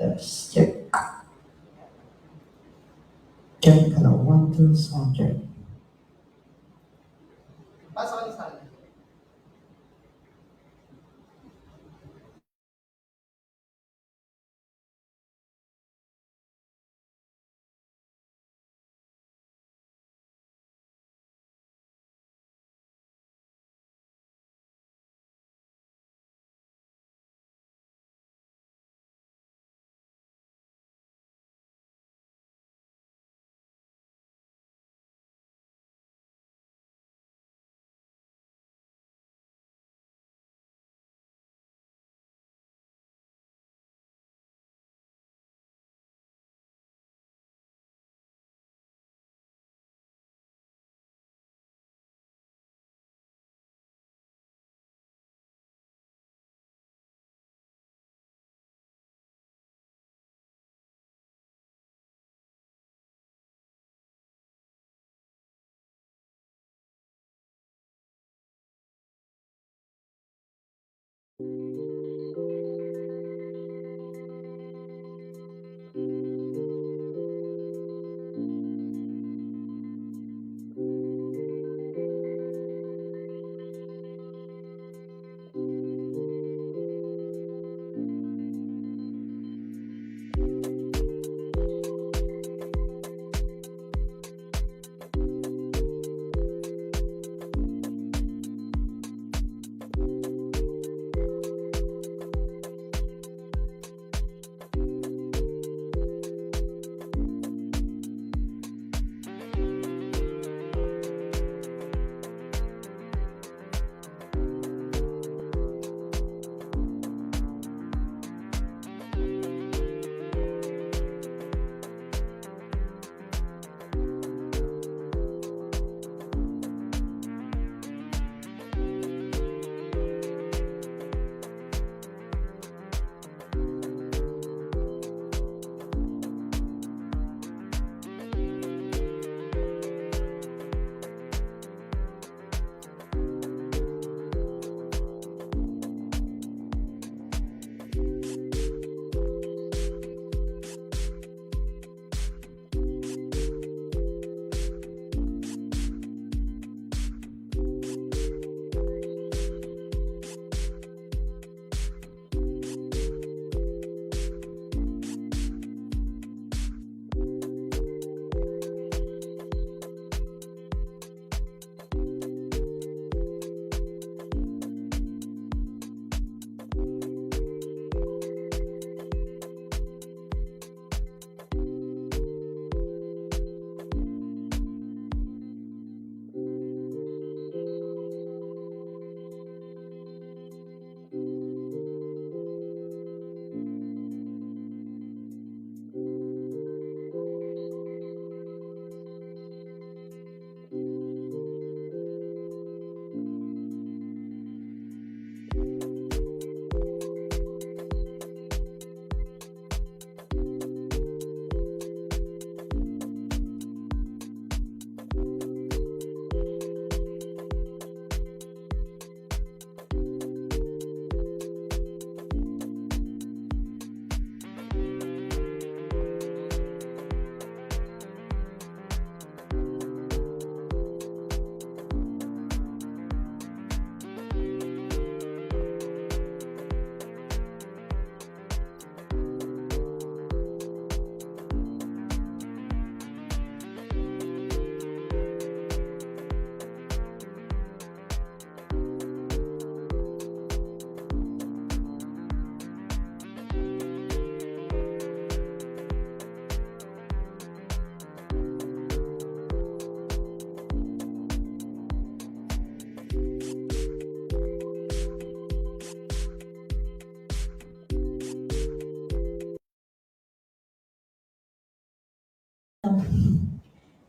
Test, check. Check, hello, 1, 2, sound check. Pasok ka sa akin.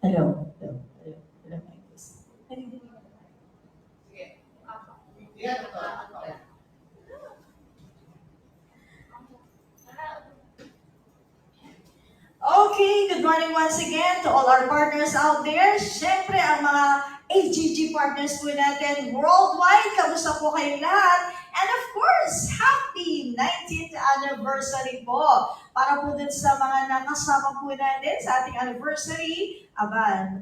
Hello. Yan, ito. Okay, good morning once again to all our partners out there. Siyempre, ang mga AGG partners po natin worldwide. Kamusta po kayong lahat? And of course, Happy ating 19th anniversary po. Para po dun sa mga nakasama po natin sa ating anniversary,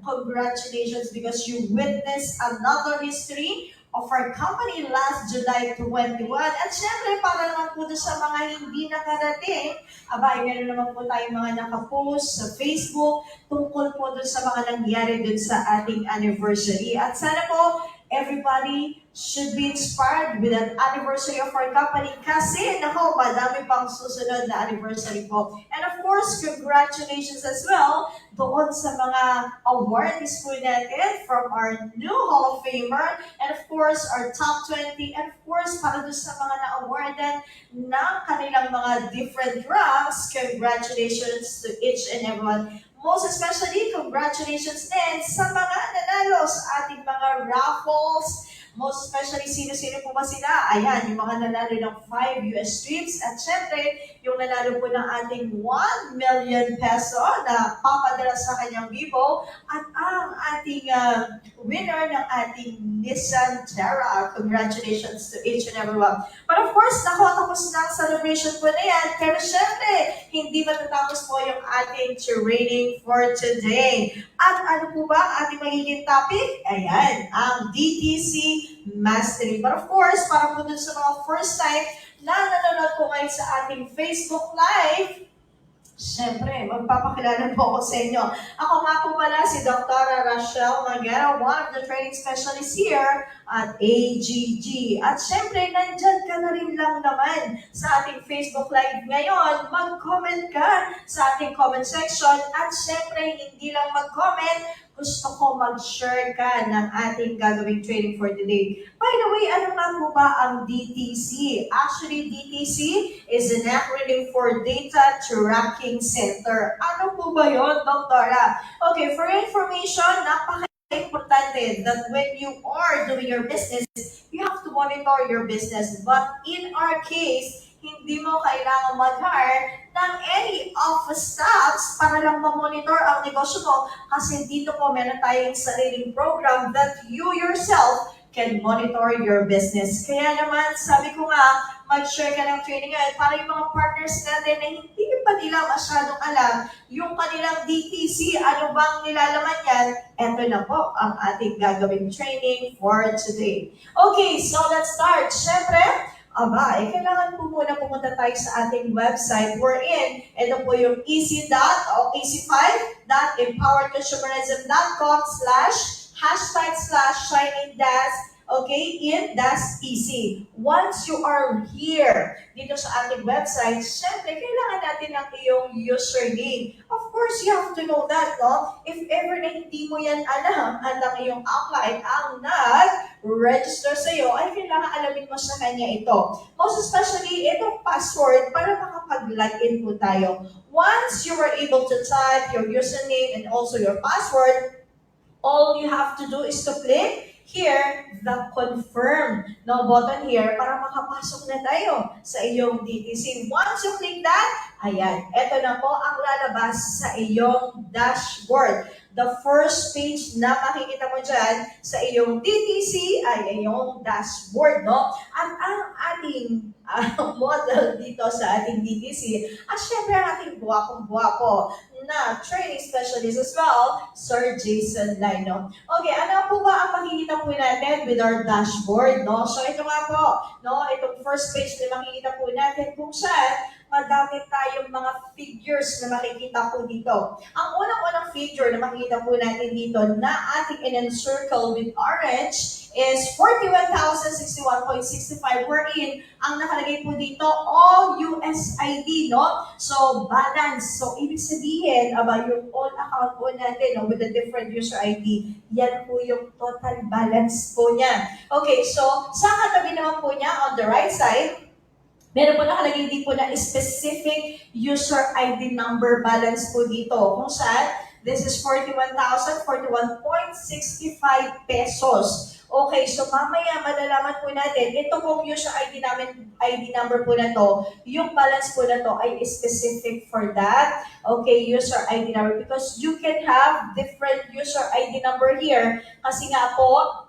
congratulations because you witnessed another history of our company last July 21. At syempre, para naman po sa mga hindi nakarating, meron naman po tayong mga nakapost sa Facebook tungkol po dun sa mga nangyari dun sa ating anniversary. At sana po, everybody should be inspired with that anniversary of our company kasi, nako, madami pang susunod na anniversary po. And of course, congratulations as well doon sa mga awardees po natin from our new Hall of Famer and of course, our top 20 and of course, para doon sa mga na-awardan ng kanilang mga different ranks, congratulations to each and everyone. Most especially, congratulations din sa mga nanalo sa ating mga raffles. Most especially, sino-sino po ba sila? Ayan, yung mga nanalo ng 5 US trips. At syempre, yung nanalo po ng ating 1 million peso na papadala sa kanyang Vivo. At ang ating winner ng ating Nissan Terra. Congratulations to each and everyone. But of course, tapos na ang celebration po na yan. Pero syempre, hindi matatapos po yung ating training for today. At ano po ba ang ating magiging topic? Ayan, ang DTC Mastery. But of course, para po dun sa mga first time na nanonood po ngayon sa ating Facebook Live, siyempre, magpapakilala po ako sa inyo. Ako nga po pala si Dr. Rachel Magera, one of the training specialists here at AGG. At siyempre, nandyan ka na rin lang naman sa ating Facebook Live ngayon. Mag-comment ka sa ating comment section. At siyempre, hindi lang mag-comment, gusto ko mag-share ka ng ating gagawing training for today. By the way, ano nga po ba ang DTC? Actually, DTC is an acronym for Data Tracking Center. Ano po ba yun, Doktora? Okay, for your information, napaka-importante that when you are doing your business, you have to monitor your business. But in our case, hindi mo kailangan mag-hire ng any office staffs para lang ma-monitor ang negosyo mo kasi dito po meron tayong sariling program that you yourself can monitor your business. Kaya naman, sabi ko nga, mag-share ka ng training ngayon para yung mga partners natin na hindi pa nila masyadong alam yung kanilang DTC, ano bang nilalaman yan, eto na po ang ating gagawing training for today. Okay, so let's start. Siyempre, kailangan po muna pumunta tayo sa ating website wherein ito po yung easy.empoweredconsumerism.com/#/shining-dash in-easy. Once you are here dito sa ating website, syempre, kailangan natin ng iyong username. Of course, you have to know that, no? If ever na hindi mo yan alam at ang iyong upline ang nag-register sa iyo, ay kailangan alamin mo sa kanya ito. Most especially, itong password para makapag-login po tayo. Once you were able to type your username and also your password, all you have to do is to click here, the confirm button here para makapasok na tayo sa iyong DTC. Once you click that, ayan, ito na po ang lalabas sa iyong dashboard. The first page na makikita mo dyan sa iyong DTC ay iyong dashboard, no? At ang ating model dito sa ating DTC, at syempre ang ating buwakong-buwako na training specialist as well, Sir Jason Lino. Okay, ano po ba ang makikita po natin with our dashboard, no? So ito nga po, no? Itong first page na makikita po natin kung saan madami tayong mga figures na makikita po dito. Ang unang-unang figure na makikita po natin dito na ating in-encircle with orange is 41,061.65 wherein ang nakalagay po dito all USID, no? So, balance. So, ibig sabihin, yung all account po natin, no, with the different user ID, yan po yung total balance po niya. Okay, so, sa katabi naman po niya, on the right side, meron po nakalagay din po na specific user ID number balance po dito. Kung saan, this is 41,041.65 pesos. Okay, so mamaya malalaman po natin, ito pong user ID number po na to, yung balance po na to ay specific for that, user ID number. Because you can have different user ID number here. Kasi nga po,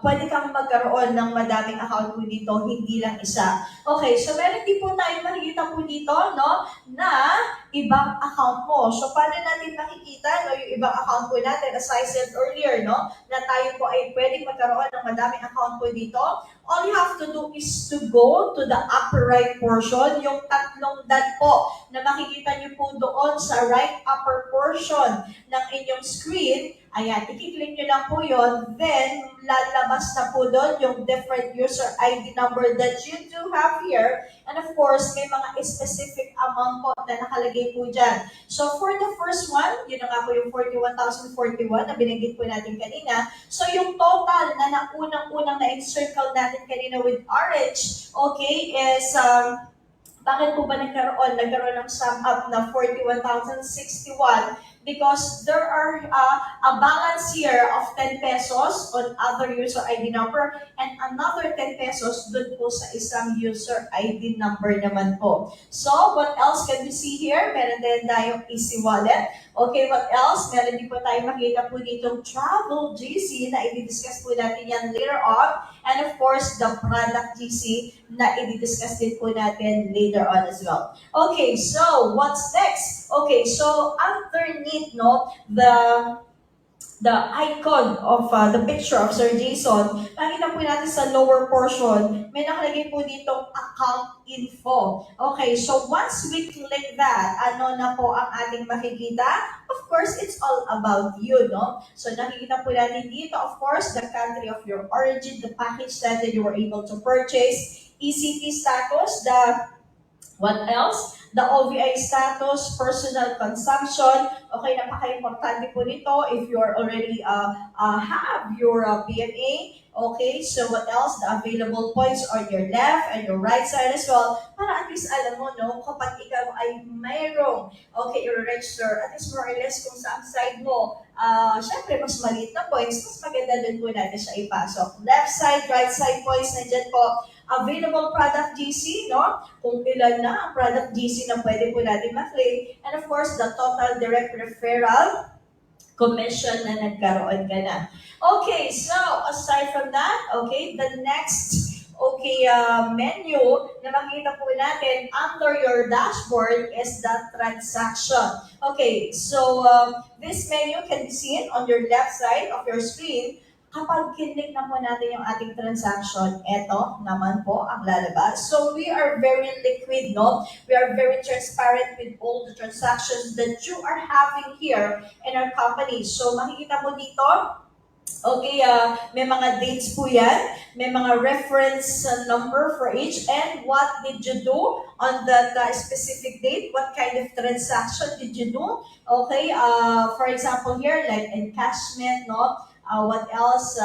pwede kang magkaroon ng madaming account po dito, hindi lang isa. Okay, so meron din po tayong makikita po dito, no, na ibang account mo. So, paano natin makikita, no, yung ibang account po natin, as I said earlier, no, na tayo po ay pwedeng magkaroon ng madaming account po dito. All you have to do is to go to the upper right portion, yung tatlong dot po na makikita niyo po doon sa right upper portion ng inyong screen. Ayan, i-click nyo lang po yun. Then, lalabas na po doon yung different user ID number that you do have here. And of course, may mga specific amount po na nakalagay po dyan. So, for the first one, yun na nga po yung 41,041 na binanggit po natin kanina. So, yung total na unang-unang na-encircle natin kanina with RH, okay, is bakit po ba nagkaroon ng sum up na 41,061? Because there are a balance here of 10 pesos on other user ID number and another 10 pesos dun po sa isang user ID number naman po. So, what else can we see here? Meron din tayong Easy Wallet. Okay, what else? Meron din po tayo makita po ditong Travel GC na i-discuss po natin yan later on. And of course, the Product GC na i-discuss din po natin later on as well. Okay, so what's next? Okay, so underneath, no, the icon of the picture of Sir Jason, nakita po natin sa lower portion, may nakalagay po ditong account info. Okay, so once we click that, ano na po ang ating makikita? Of course, it's all about you, no? So nakikita po natin dito, of course, the country of your origin, the package that you were able to purchase, ECT status, what else? The OVI status, personal consumption. Okay, napaka-importante po nito if you are already have your PMA. Okay, so what else? The available points on your left and your right side as well. Para at least alam mo, no, kapag ikaw ay mayroong, okay, i-register, at least more or less kung saan side mo, syempre mas maliit na points, mas maganda din po natin siya ipasok. Left side, right side points, nandyan po. Available product GC, no? Kung ilan na ang product GC na pwede po natin ma-claim. And of course, the total direct referral commission na nagkaroon ka na. Okay, so aside from that, okay, the next menu na makita po natin under your dashboard is the transaction. Okay, so this menu can be seen on your left side of your screen. Kapag kinlik na po natin yung ating transaction, eto naman po ang lalabas. So we are very liquid, no? We are very transparent with all the transactions that you are having here in our company. So makikita mo dito, okay, may mga dates po yan, may mga reference number for each, and what did you do on that specific date, what kind of transaction did you do, okay, for example here, like encashment, no? What else?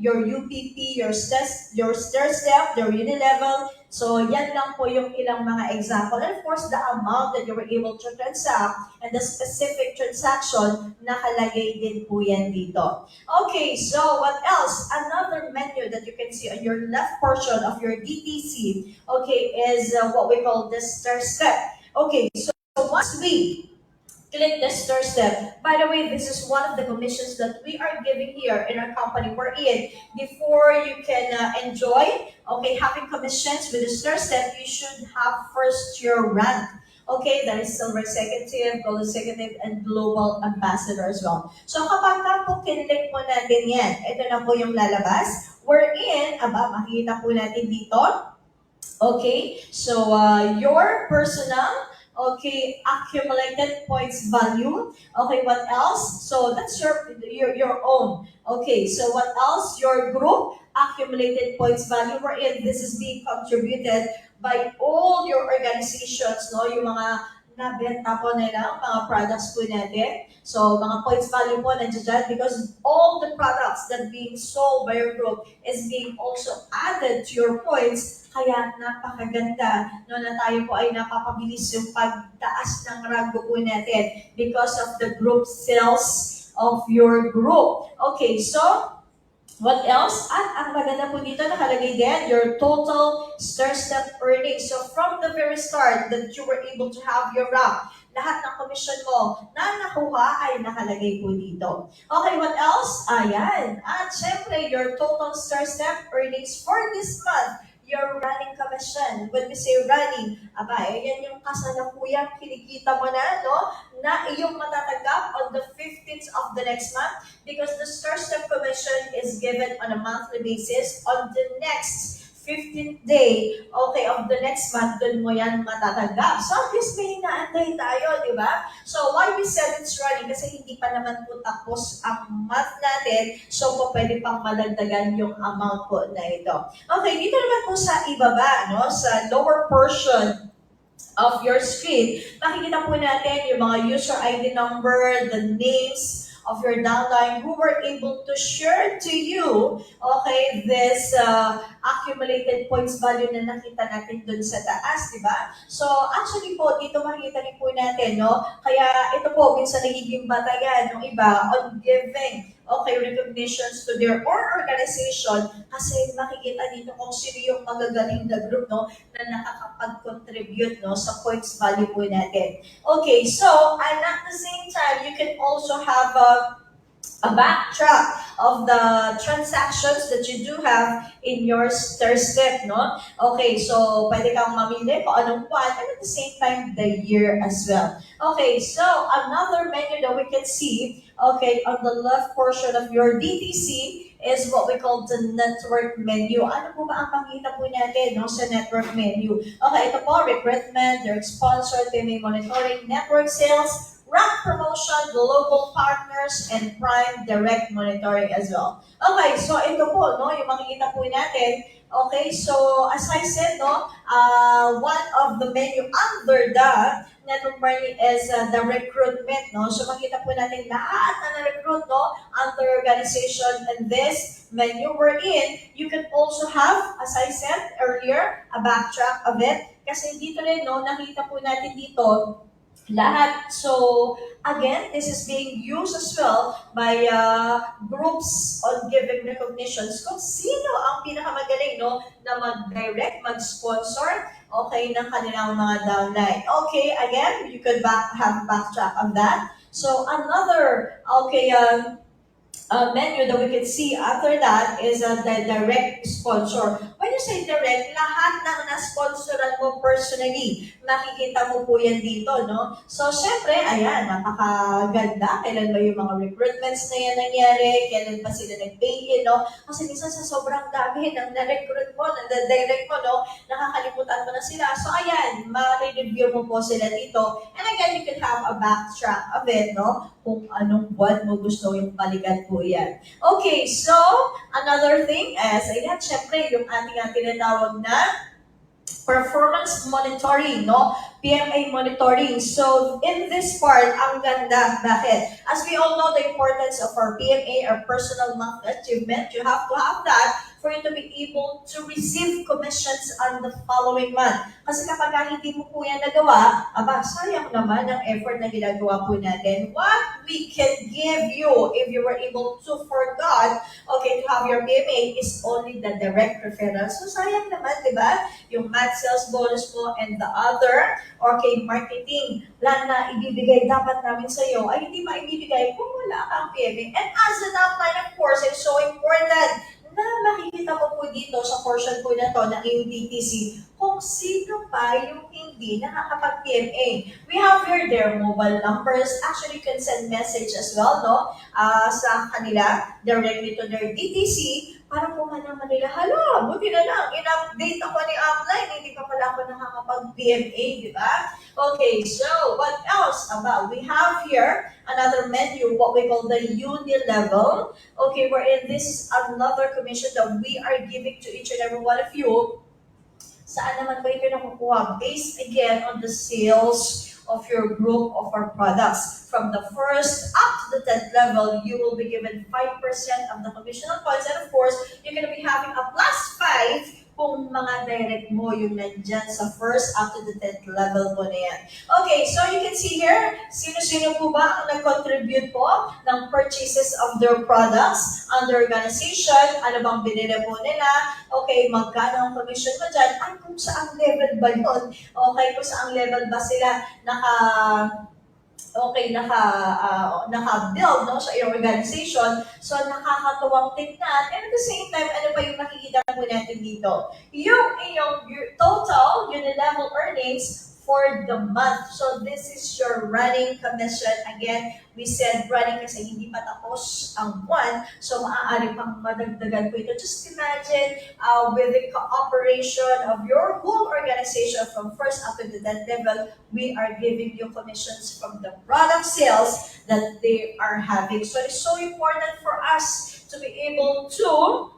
Your UPP, your stair step, your unilevel. So, yan lang po yung ilang mga example. And of course, the amount that you were able to transact and the specific transaction, nakalagay din po yan dito. Okay, so what else? Another menu that you can see on your left portion of your DTC, okay, is what we call the stair step. Okay, so once we click the stair step. By the way, this is one of the commissions that we are giving here in our company. We're in. Before you can enjoy, okay, having commissions with the stair step, you should have first your rank. Okay, that is Silver Executive, Gold Executive, and Global Ambassador as well. So kapag ka po kinlik po natin yan, ito na po yung lalabas. We're in, makikita po natin dito. Okay, so your personal, okay, accumulated points value. Okay, what else? So that's your own. Okay, so what else? Your group accumulated points value wherein this is being contributed by all your organizations, no? Yung mga nabenta po nila, mga products po natin. So, mga points value po nandiyan dyan because all the products that being sold by your group is being also added to your points. Kaya napakaganda no, na tayo po ay napapabilis yung pagtaas ng rango po natin because of the group sales of your group. Okay, so what else? At ang maganda po dito nakalagay din your total stair step earnings. So from the very start that you were able to have your rank, lahat ng commission mo na nakuha ay nakalagay po dito. Okay, what else? Ayan. At syempre, your total Star Step earnings for this month, your running commission. When we say running, yan yung kasalukuyang kinikita mo na, no? Na iyong matatanggap on the 15th of the next month because the Star Step commission is given on a monthly basis on the next 15th day, of the next month, dun mo yan matatanggap. So, at least may inaantay tayo, di ba? So, why we said it's running? Kasi hindi pa naman po tapos ang month natin, so po pwede pang madagdagan yung amount po na ito. Okay, dito naman po sa ibaba, no? Sa lower portion of your screen, makikita po natin yung mga user ID number, the names of your downline who were able to share to you, this accumulated points value na nakita natin dun sa taas, di ba? So, actually po, dito makikita rin po natin, no? Kaya ito po, minsan nagiging batayan ng iba on giving recognitions to their own organization kasi makikita dito kung sino yung magagaling na group, no, na nakakapag-contribute, no, sa points value po natin. Okay, so, and at the same time, you can also have a backtrack of the transactions that you do have in your Star Step, no? Okay, so pwede kang mamili kung anong buwan and at the same time, the year as well. Okay, so another menu that we can see, on the left portion of your DTC is what we call the network menu. Ano po ba ang makita po natin, no, sa network menu? Okay, ito po, recruitment, direct sponsor, PMA monitoring, network sales, rank promotion, global partners, and prime direct monitoring as well. Okay, so ito po, no, yung makikita po natin. Okay, so as I said, no, one of the menu under the network menu is the recruitment, no. So makita po natin lahat na na-recruit, no, under organization and this menu we're in. You can also have, as I said earlier, a backtrack of it. Kasi dito rin, no, nakita po natin dito lahat. So, again, this is being used as well by groups on giving recognitions kung sino ang pinakamagaling, no, na mag-direct, mag-sponsor, ng kanilang mga downline. Okay, again, you could have backtrack on that. So, another, menu that we can see after that is the direct sponsor. When you say direct, lahat ng na-sponsoran mo personally, makikita mo po yan dito, no? So, syempre, ayan, napakaganda. Kailan ba yung mga recruitments na yan nangyari? Kailan ba sila nag-pay-in, no? Kasi minsan sa sobrang dami ng na-recruit mo, na-direct mo, no? Nakakalimutan mo na sila. So, ayan, ma-review mo po sila dito. And again, you can have a backtrack of it, no? Kung anong buwan mo gusto yung balikan po yan. Okay, so, another thing is, ayan, syempre, yung ating tinatawag na performance monitoring, no? PMA monitoring. So, in this part, ang ganda. Bakit? As we all know the importance of our PMA, our personal monthly achievement, you have to have that for you to be able to receive commissions on the following month. Kasi kapag hindi mo po yan nagawa, sayang naman ang effort na ginagawa po natin. What we can give you if you were able to forgot, to have your PMA is only the direct referral. So sayang naman, di ba? Yung math sales bonus mo and the other, marketing plan na ibibigay dapat namin sa iyo ay hindi maibibigay kung wala kang PMA. And as an outline, of course, it's so important na makikita mo po dito sa portion po na to ng iyong DTC kung sino pa yung hindi nakakapag-PMA. We have here their mobile numbers. Actually, you can send message as well, no? Sa kanila, directly to their DTC para po malaman nila, hala, buti na lang, in-update ako ni upline, hindi pa pala ako nakakapag-PMA, di ba? Okay, so what else about? We have here another menu, what we call the uni-level. Okay, wherein this is another commission that we are giving to each and every one of you. Saan naman ba ito nakukuha? Based again on the sales of your group of our products. From the first up to the 10th level, you will be given 5% of the commission on points. And of course, you're going to be having a +5 kung mga direct mo yung nandyan sa first up to the 10th level mo na yan. Okay, so you can see here, sino-sino po ba ang nag-contribute po ng purchases of their products under organization? Ano bang binili po nila? Okay, magkano ang commission mo dyan? Ay, kung saan level ba yun? Okay, kung saan level ba sila naka-build no, sa iyong organization. So, nakakatuwang tignan. And at the same time, ano pa yung makikita po natin dito? Yung total unilevel earnings for the month. So, this is your running commission. Again, we said running kasi hindi pa tapos ang buwan. So, maaari pang madagdagan po ito. Just imagine with the cooperation of your whole organization from first up to the 10th level, we are giving you commissions from the product sales that they are having. So, it's so important for us to be able to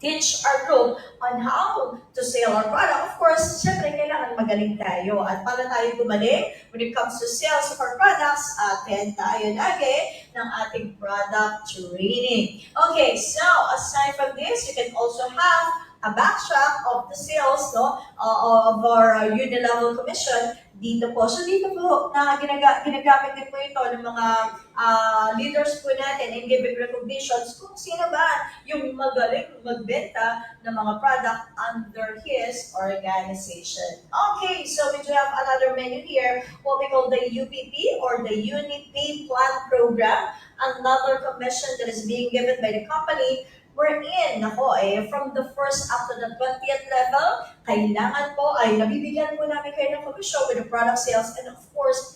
teach our group on how to sell our product. Of course, syempre, kailangan magaling tayo. At para tayo gumaling, when it comes to sales of our products, attend tayo lagi ng ating product training. Okay, so aside from this, you can also have a backtrack of the sales of our unilevel commission dito po. So dito po, ginagamit din po ito ng mga leaders po natin in giving recognitions kung sino ba yung magaling magbenta ng mga product under his organization. Okay, so we do have another menu here, what we call the UPP or the Unit Pay Plan Program, another commission that is being given by the company wherein, from the first up to the 20th level, kailangan po ay nabibigyan po namin kayo ng commission with the product sales and of course,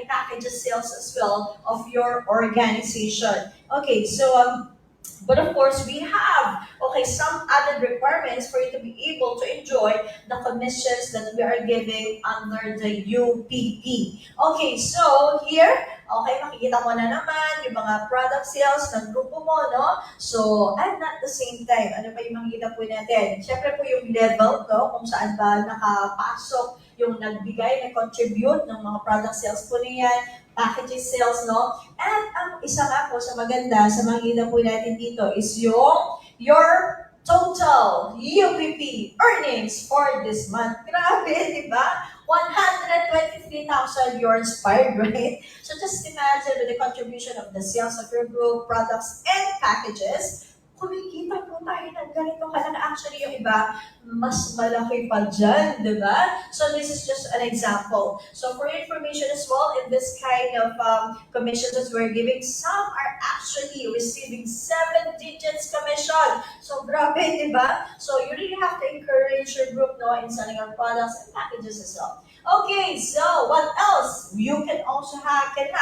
packages sales as well of your organization. Okay, so, but of course, we have, some added requirements for you to be able to enjoy the commissions that we are giving under the UPP. Okay, so here, makikita mo na naman yung mga product sales ng grupo mo, no? So, and at the same time, ano pa yung makikita po natin? Siyempre po yung level, no? Kung saan ba nakapasok yung nagbigay, na-contribute ng mga product sales po niyan, packages sales, no? And ang isa nga po sa maganda, sa makikita po natin dito is your total UPP earnings for this month. Grabe, di ba? 123,000 you're inspired, right? So just imagine with the contribution of the sales of your group, products, and packages, kumikita po tayo ng ganito kalaki. Actually, yung iba, mas malaki pa dyan, di ba? So this is just an example. So for your information as well, in this kind of commissions that we're giving, some are actually receiving 7 digits commission. So grabe, di ba? So you really have to encourage your group in selling our products and packages as well. Okay, so what else? You can also have a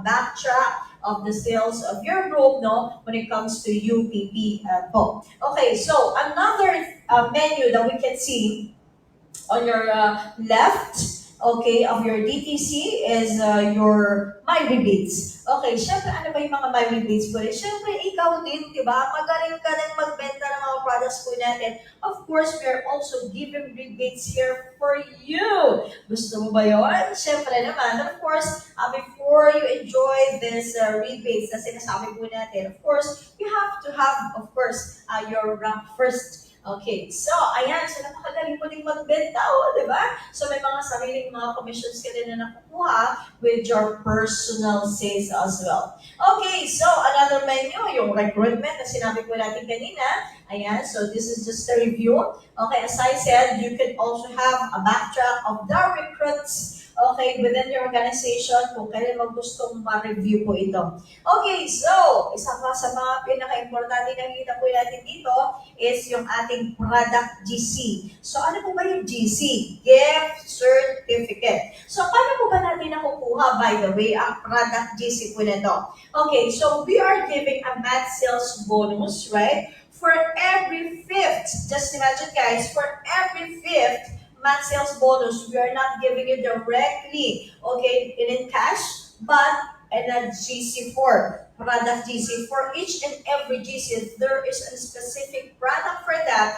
backtrack of the sales of your group, when it comes to UPP po. Okay, so another menu that we can see on your left, of your DTC is your My Rebates. Okay, syempre, ano ba yung mga My Rebates po? Syempre, ikaw din, di ba? Magaling ka rin magbenta ng mga products po natin. Of course, we are also giving rebates here for you. Gusto mo ba yun? Syempre naman. Of course, before you enjoy this rebates na sinasabi po natin, of course, you have to have, your rank first. Okay, so, ayan, so napakagaling mo din magbenta, di ba? So, may mga sariling mga commissions ka din na nakukuha with your personal sales as well. Okay, so, another menu, yung recruitment na sinabi ko natin kanina. Ayan, so this is just a review. Okay, as I said, you can also have a backtrack of the recruits within your organization kung kailan mo gustong ma-review po ito. Okay, so, isa pa sa mga pinaka-importante na kita po natin dito is yung ating product GC. So, ano po ba yung GC? Gift Certificate. So, paano po ba natin nakukuha, by the way, ang product GC po nito? Okay, so we are giving a month sales bonus, right? For every 5th, just imagine guys, for every 5th month sales bonus, we are not giving you directly, in cash, but in a GC form, product GC. For each and every GC, there is a specific product for that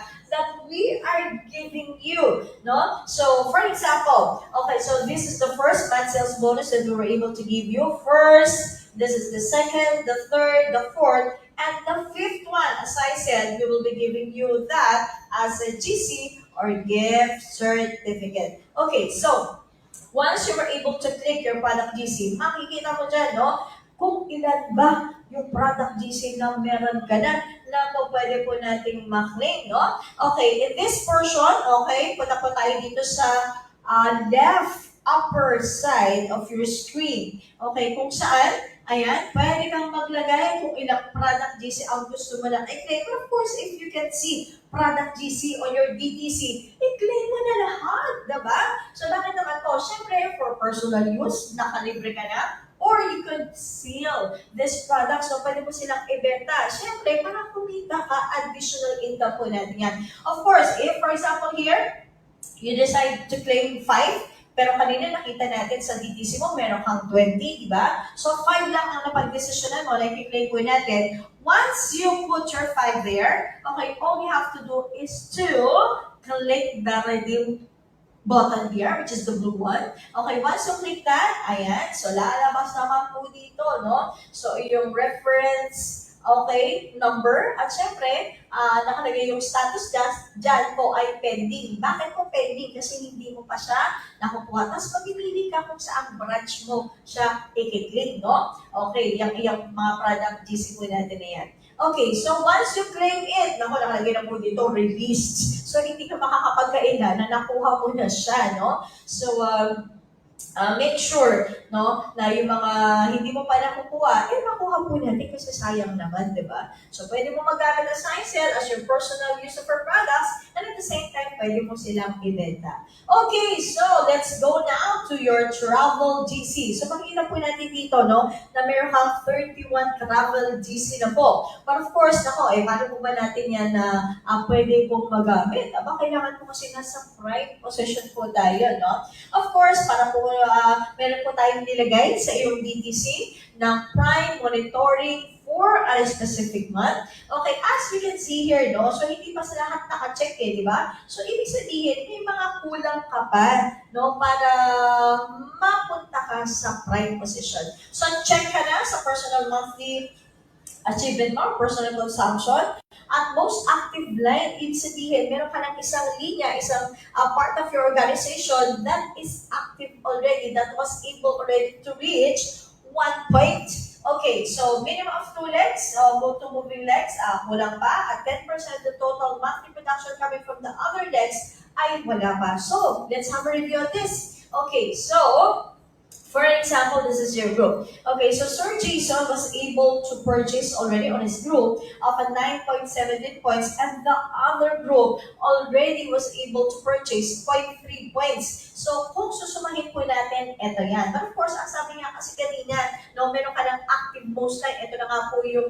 we are giving you, no? So, for example, so this is the first month sales bonus that we were able to give you. First This is the second, the third, the fourth, and the fifth one. As I said, we will be giving you that as a GC or gift certificate. Okay, so once you were able to click your product GC, makikita mo dyan, no? Kung ilan ba yung product GC na meron ka na pwede po nating maklaim, no? Okay, in this portion, okay, punta po tayo dito sa left upper side of your screen. Okay, kung saan, ayan, pwede kang maglagay kung ilang product GC ang gusto mo na i-claim. But of course, if you can see product GC on your DTC, i-claim mo na lahat, diba? So, bakit naman to? Siyempre, for personal use, nakalibre ka na, or you could sell this product. So, pwede mo silang ibenta. Siyempre, para kumita ka, additional income po natin yan. Of course, if for example here, you decide to claim 5, pero kanina nakita natin sa DTC mo, meron kang 20, di ba? So, 5 lang ang napag-desisyonan mo, like i-claim po natin. Once you put your 5 there, okay, all you have to do is to click the redeem button here, which is the blue one. Okay, once you click that, ayan, so lalabas naman po dito, no? So, yung reference, okay, number, at syempre, nakalagay yung status dyan po ay pending. Bakit po pending? Kasi hindi mo pa siya nakukuha. Tapos pagpipili ka kung saan branch mo siya i-click, no? Okay, yung mga product GC po natin na yan. Okay, so once you claim it, nakalagay na po dito, released. So, hindi ka makakapagkailan na nakuha mo na siya, no? So, make sure, no, na yung mga hindi mo pa nakukuha, makuha po natin kasi sayang naman, di ba? So, pwede mo magamit ang SignSell as your personal use of our products, and at the same time, pwede mo silang ibenta. Okay, so let's go now to your travel GC. So, makikita po natin dito, no, na meron kang 31 travel GC na po. But of course, paano po ba natin yan na pwede pong magamit? Kailangan po kasi nasa prime position po tayo, no? Of course, para po meron po tayong nilagay sa iyong DTC ng prime monitoring for a specific month. Okay, as you can see here, no? So, hindi pa sa lahat naka-check di ba? So, ibig sabihin, may mga kulang ka pa, no? Para mapunta ka sa prime position. So, check ka na sa personal monthly achievement mo, personal consumption. At most active line, ibig sabihin, meron ka ng isang linya, isang part of your organization that is active already, that was able already to reach 1 point. Okay, so minimum of 2 legs, go to moving legs, kulang pa. At 10% of the total monthly production coming from the other legs ay wala pa. So, let's have a review of this. Okay, so, for example, this is your group. Okay, so Sir Jason was able to purchase already on his group of a 9.17 points, and the other group already was able to purchase 0.3 points. So, kung susumahin po natin, ito yan. But of course, ang sabi nga kasi kanina, no, meron ka ng active most line. Ito na nga po yung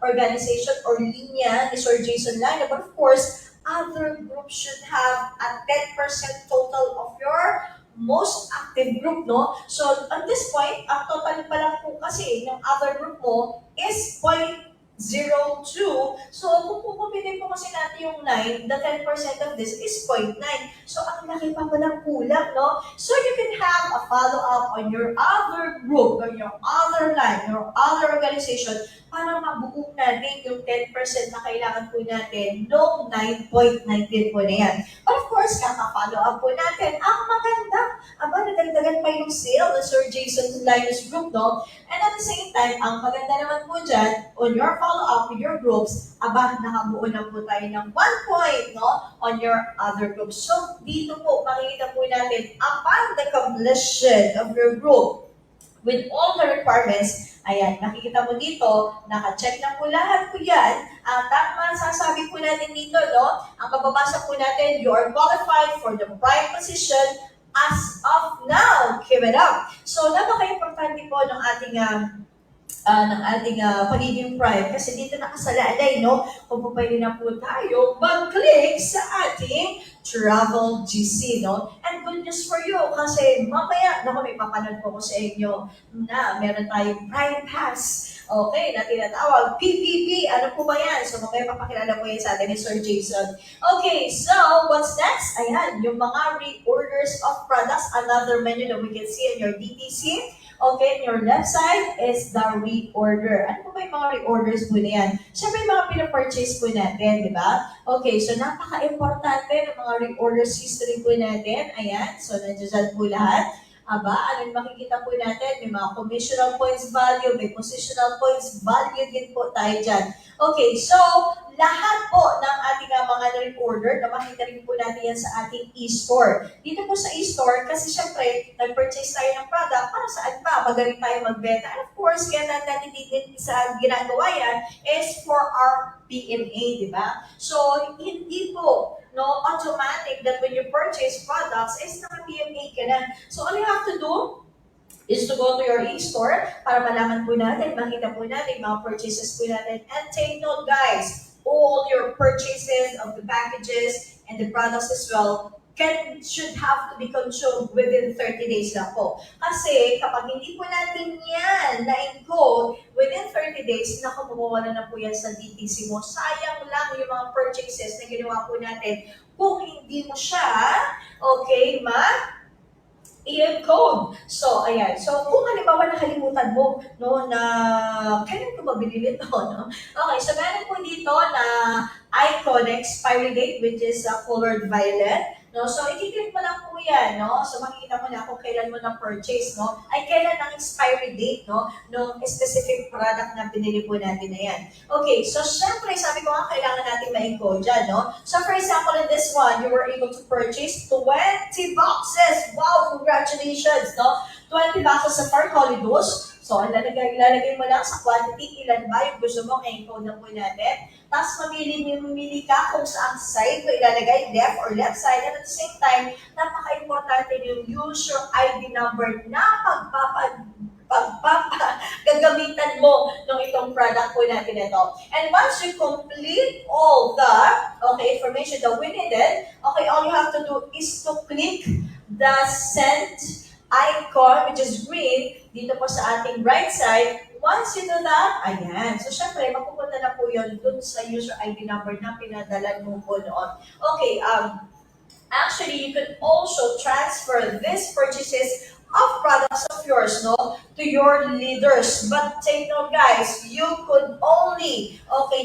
organization or linya ni Sir Jason line. But of course, other groups should have a 10% total of your most active group, no? So, at this point, ang total pa lang po kasi ng other group mo is 0.02. So, kung pupupitin po kasi natin yung 9, the 10% of this is 0.9. So, ang laki pa walang kulang, no? So, you can have a follow-up on your other group, on your other line, your other organization, para mabuo natin yung 10% na kailangan po natin noong 9.19 po na yan. But of course, kaka-follow up po natin. Ang maganda, nadagdagan pa yung sale ng Sir Jason Linus Group, no? And at the same time, ang maganda naman po dyan, on your follow-up with your groups, nakabuo na po tayo ng 1 point, no? On your other groups. So, dito po, makikita po natin, upon the completion of your group, with all the requirements, ayan, nakikita mo dito, naka-check na po lahat po yan. Tama, sasabi po natin dito, no? Ang mababasa po natin, you are qualified for the prime position as of now. Keep it up. So, napaka-importante po ng ating pagiging prime kasi dito nakasalalay, no? Kung pwede na po tayo mag-click sa ating travel GC, no? And good news for you kasi mamaya, may papanood po ko sa inyo na meron tayong Prime Pass. Okay, na tinatawag PPP. Ano po ba yan? So, mamaya papakilala po yan sa atin ni Sir Jason. Okay, so, what's next? Ayan, yung mga reorders of products, another menu that we can see in your DTC. Okay, your left side is the reorder. Ano po ba yung mga reorders po na yan? Siyempre, yung mga pinapurchase po natin, di ba? Okay, so napaka-importante ng mga reorders history po natin. Ayan, so nandiyan po lahat. Aba, ano yung makikita po natin? May mga commissional points value, may positional points value din po tayo dyan. Okay, so lahat po ng ating mga reorder, na makita rin po natin yan sa ating e-store. Dito po sa e-store, kasi syempre, nag-purchase tayo ng product, para saan pa? Magaling tayo magbenta. And of course, kaya natin din sa ginagawa yan is for our PMA, di ba? So, hindi po automatic that when you purchase products, is naka-PMA ka na. So, all you have to do is to go to your e-store para malaman po natin, makita po natin mga purchases po natin. And take note, guys, all your purchases of the packages and the products as well should have to be consumed within 30 days lang po. Kasi kapag hindi po natin yan na-encode within 30 days, naku, mawawala na po yan sa DTC mo. Sayang lang yung mga purchases na ginawa po natin kung hindi mo siya, okay, i-encode. So, ayan. So, kung halimbawa nakalimutan mo, na kailan ko ba binili ito, no? Okay, so meron po dito na icon expiry date, which is colored violet. No? So, i-click mo lang po yan, no? So, makikita mo na kung kailan mo na-purchase, no? Ay, kailan ang expiry date, no? Nung specific product na binili po natin na yan. Okay, so, syempre, sabi ko nga, kailangan natin ma-encode dyan, no? So, for example, in this one, you were able to purchase 20 boxes. Wow, congratulations, no? 20 boxes of our holidos. So, ilalagay mo lang sa quantity, ilan ba yung gusto mong encode na po natin. Tapos mamili ka kung saan side mo ilalagay, left or left side. And at the same time, napaka-importante yung user ID number na gagamitan mo ng itong product po natin ito. And once you complete all the information that we needed, all you have to do is to click the send icon, which is green, dito po sa ating right side. Once you do that, ayan. So, syempre, mapupunta na po yun dun sa user ID number na pinadala mo po noon. Okay, actually, you could also transfer these purchases of products of yours, to your leaders. But take note, guys, you could only,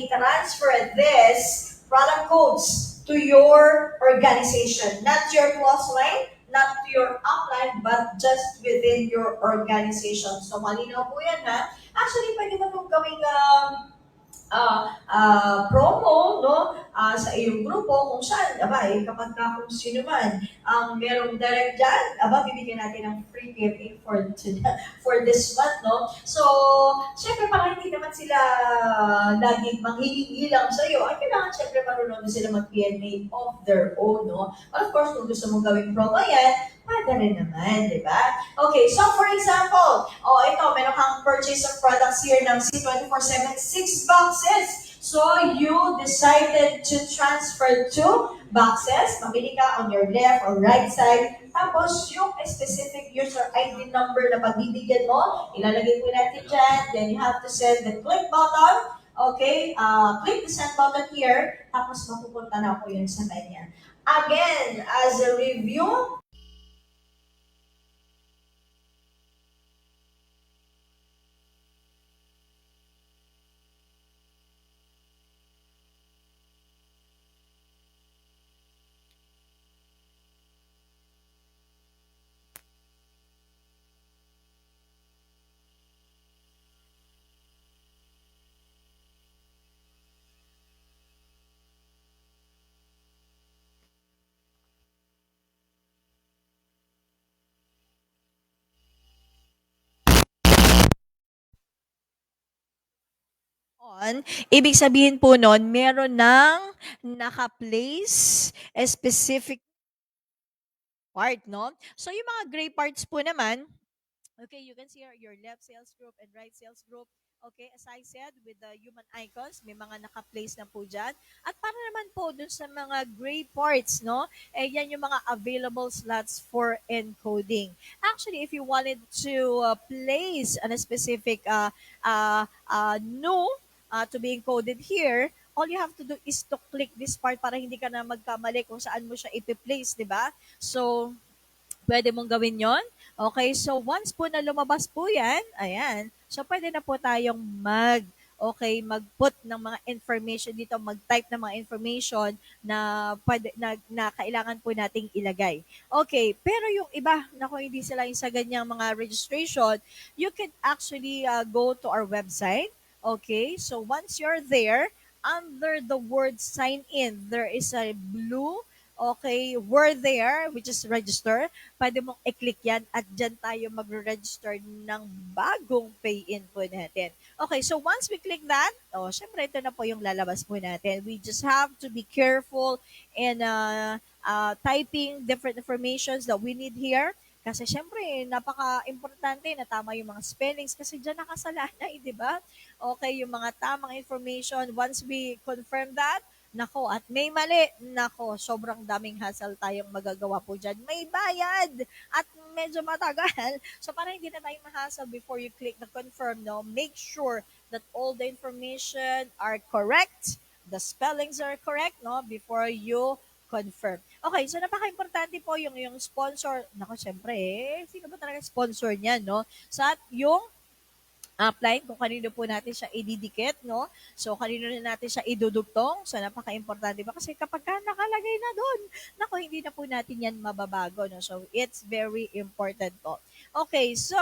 transfer this product codes to your organization, not to your close line, not to your upline, but just within your organization. So, malinaw po yan, ha? Actually, pwede mo itong gawing promo, sa iyong grupo, kung saan, kapag kung sino man ang merong direct dyan, bibigyan natin ng free PMA for this month, no? So, syempre, para hindi naman sila lagi manghihingi lang sa iyo, ay kailangan syempre marunong din sila mag-PMA of their own, no? But of course, kung gusto mong gawing promo yan, pwede rin naman, di ba? Okay, so for example, ito, meron kang purchase of products here ng C247, 6 boxes. So, you decided to transfer 2 boxes. Mamili ka on your left or right side. Tapos, yung specific user ID number na pagbibigyan mo, ilalagay po natin dyan. Then, you have to send the click button. Okay, click the send button here. Tapos, mapupunta na po yun sa kanya. Again, as a review, ibig sabihin po nun, meron ng naka-place a specific part, no? So, yung mga gray parts po naman, okay, you can see here your left sales group and right sales group. Okay, as I said, with the human icons, may mga naka-place na po dyan. At para naman po dun sa mga gray parts, no? Yan yung mga available slots for encoding. Actually, if you wanted to place a specific new to be encoded here, all you have to do is to click this part para hindi ka na magkamali kung saan mo siya ipi-place, di ba? So, pwede mong gawin yon. Okay, so once po na lumabas po yan, ayan, so pwede na po tayong mag-put ng mga information dito, mag-type ng mga information na na kailangan po nating ilagay. Okay, pero yung iba, naku, hindi sila yung sa ganyang mga registration, you can actually go to our website. Okay, so once you're there, under the word sign in, there is a blue, okay, word there, which is register. Pwede mong i-click yan at dyan tayo magre-register ng bagong pay-in po natin. Okay, so once we click that, syempre ito na po yung lalabas po natin. We just have to be careful in typing different informations that we need here. Kasi syempre, napaka-importante na tama yung mga spellings kasi dyan nakasalalay, di ba? Okay, yung mga tamang information, once we confirm that, nako, at may mali, nako, sobrang daming hassle tayong magagawa po dyan. May bayad at medyo matagal. So, para hindi na tayo ma-hassle before you click the confirm, no, make sure that all the information are correct, the spellings are correct, no, before you confirm. Okay, so napaka-importante po yung sponsor. Nako, syempre, sino ba talaga sponsor niyan, no? So, at yung upline kung kanino po natin siya ididikit, no? So, kanino na natin siya idudugtong. So, napaka-importante ba? Kasi kapag ka nakalagay na doon, naku, hindi na po natin yan mababago, no? So, it's very important po. Okay, so,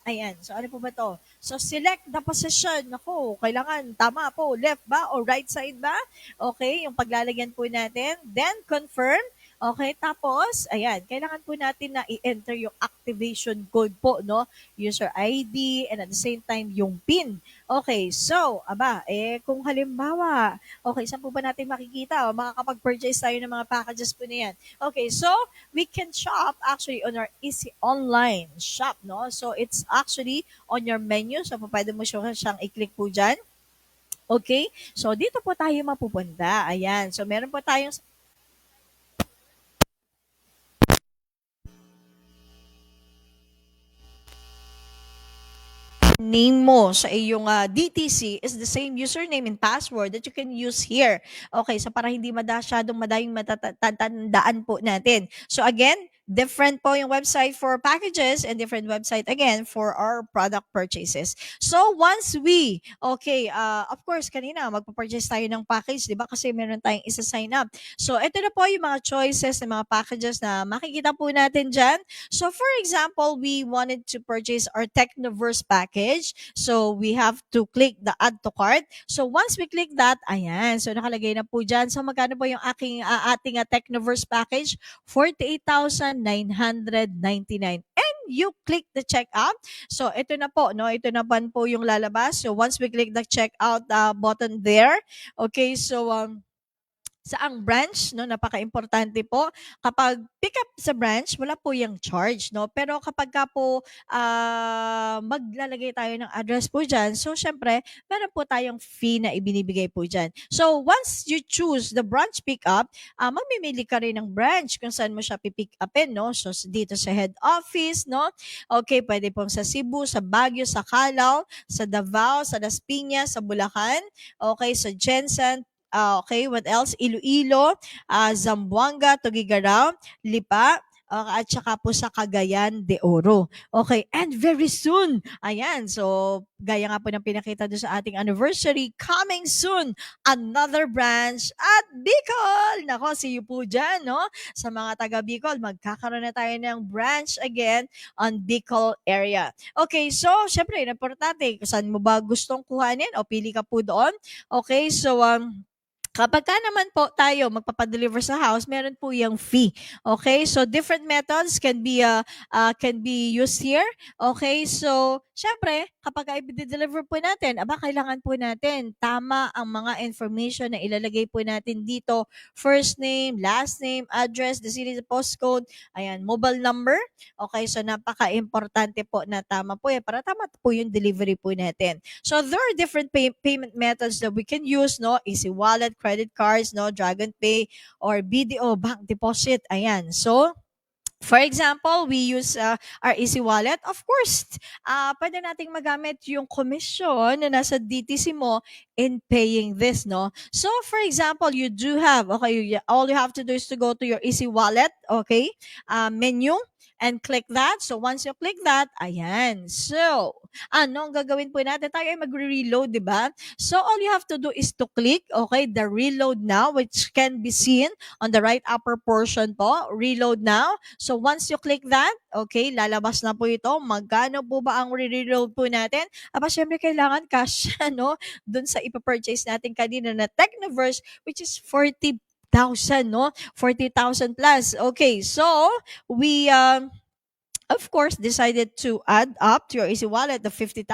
ayan. So, ano po ba to? So, select the position. Naku, kailangan tama po. Left ba o right side ba? Okay, yung paglalagyan po natin. Then, confirm. Okay, tapos, ayan, kailangan po natin na i-enter yung activation code po, no? User ID, and at the same time, yung PIN. Okay, so, kung halimbawa, okay, saan po ba natin makikita? Makakapag-purchase tayo ng mga packages po na yan. Okay, so, we can shop actually on our Easy Online shop, no? So, it's actually on your menu. So, pwede mo siyang i-click po dyan. Okay, so, dito po tayo mapupunta. Ayan, so, meron po tayong name mo sa iyong DTC is the same username and password that you can use here. Okay, so para hindi masyadong madayong matatandaan po natin. So again, different po yung website for packages and different website again for our product purchases. So once of course, kanina magpa-purchase tayo ng package, di ba? Kasi meron tayong isa-sign up. So ito na po yung mga choices ng mga packages na makikita po natin dyan. So for example, we wanted to purchase our Technoverse package. So we have to click the add to cart. So once we click that, ayan, so nakalagay na po dyan. So magkano po yung ating Technoverse package? 48,999. And you click the checkout. So ito na po, no? Ito na po yung lalabas. So once we click the checkout button there, okay, so saang branch, no, napaka-importante po. Kapag pick up sa branch, wala po yung charge, no? Pero kapag ka po maglalagay tayo ng address po dyan, so syempre, meron po tayong fee na ibinibigay po dyan. So once you choose the branch pick up, mamimili ka rin ng branch kung saan mo siya pipick upin, no? So dito sa head office, no? Okay, pwede pong sa Cebu, sa Baguio, sa Calao, sa Davao, sa Las Piñas, sa Bulacan, okay, sa Jensen, okay, what else? Iloilo, Zamboanga, Tuguegarao, Lipa, at saka po sa Cagayan de Oro. Okay, and very soon, ayan, so gaya nga po ng pinakita doon sa ating anniversary, coming soon, another branch at Bicol. Nako, see you po dyan, no? Sa mga taga Bicol, magkakaroon na tayo ng branch again on Bicol area. Okay, so, syempre, importante, kung saan mo ba gustong kuhanin o pili ka po doon. Okay, so, kapag ka naman po tayo magpapadeliver sa house, meron po yung fee. Okay? So, different methods can be used here. Okay? So, syempre, kapag i-deliver po natin, kailangan po natin tama ang mga information na ilalagay po natin dito. First name, last name, address, the city, the postcode, ayan, mobile number. Okay? So, napaka-importante po na tama po yan para tama po yung delivery po natin. So, there are different payment methods that we can use, no? Easy Wallet, credit cards, no? Dragon Pay, or BDO, bank deposit. Ayan. So, for example, we use our Easy Wallet. Of course, pwede nating magamit yung commission na nasa DTC mo in paying this, no? So, for example, you do have, okay, all you have to do is to go to your Easy Wallet, okay, menu, and click that. So once you click that, ayan. So, ano ang gagawin po natin? Tayo ay magre-reload, di ba? So all you have to do is to click, okay, the reload now, which can be seen on the right upper portion po. Reload now. So once you click that, okay, lalabas na po ito. Magkano po ba ang re-reload po natin? Aba, syempre kailangan cash, no? Dun sa ipapurchase natin kanina na Technoverse, which is 40,000, no? 40,000 plus. Okay, so we of course, decided to add up to your Easy Wallet the 50,000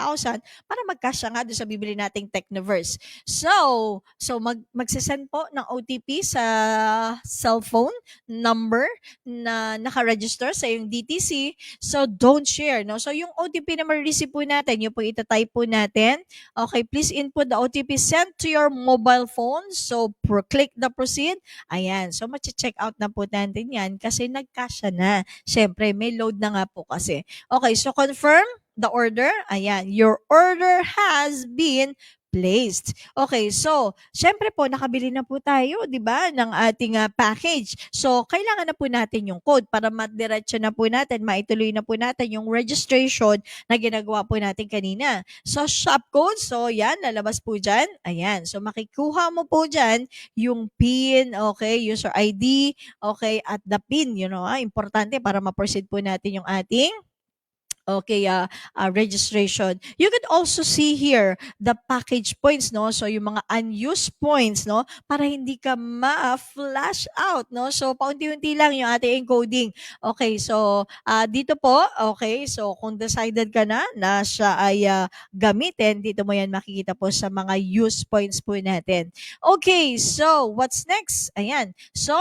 para magkasya nga doon sa bibili nating Technoverse. So magsisend po ng OTP sa cellphone number na naka-register sa yung DTC. So don't share, no? So yung OTP na ma-receive po natin, yung po itatype po natin. Okay, please input the OTP sent to your mobile phone. So click the proceed. Ayan, so check out na po natin yan kasi nagkasya na. Siyempre, may load na nga po kasi. Okay, so confirm the order. Ayan, your order has been placed. Okay, so, syempre po, nakabili na po tayo, di ba, ng ating package. So, kailangan na po natin yung code para madiretso na po natin, maituloy na po natin yung registration na ginagawa po natin kanina. So, shop code, so yan, lalabas po dyan. Ayan, so makikuha mo po dyan yung PIN, okay, user ID, okay, at the PIN, importante para ma-proceed po natin yung ating registration. You could also see here the package points, no? So yung mga unused points, no? Para hindi ka ma-flash out, no? So paunti-unti lang yung ating encoding. Okay, so dito po, okay, so kung decided ka na siya ay gamitin, dito mo yan makikita po sa mga used points po natin. Okay, so what's next? Ayan. So,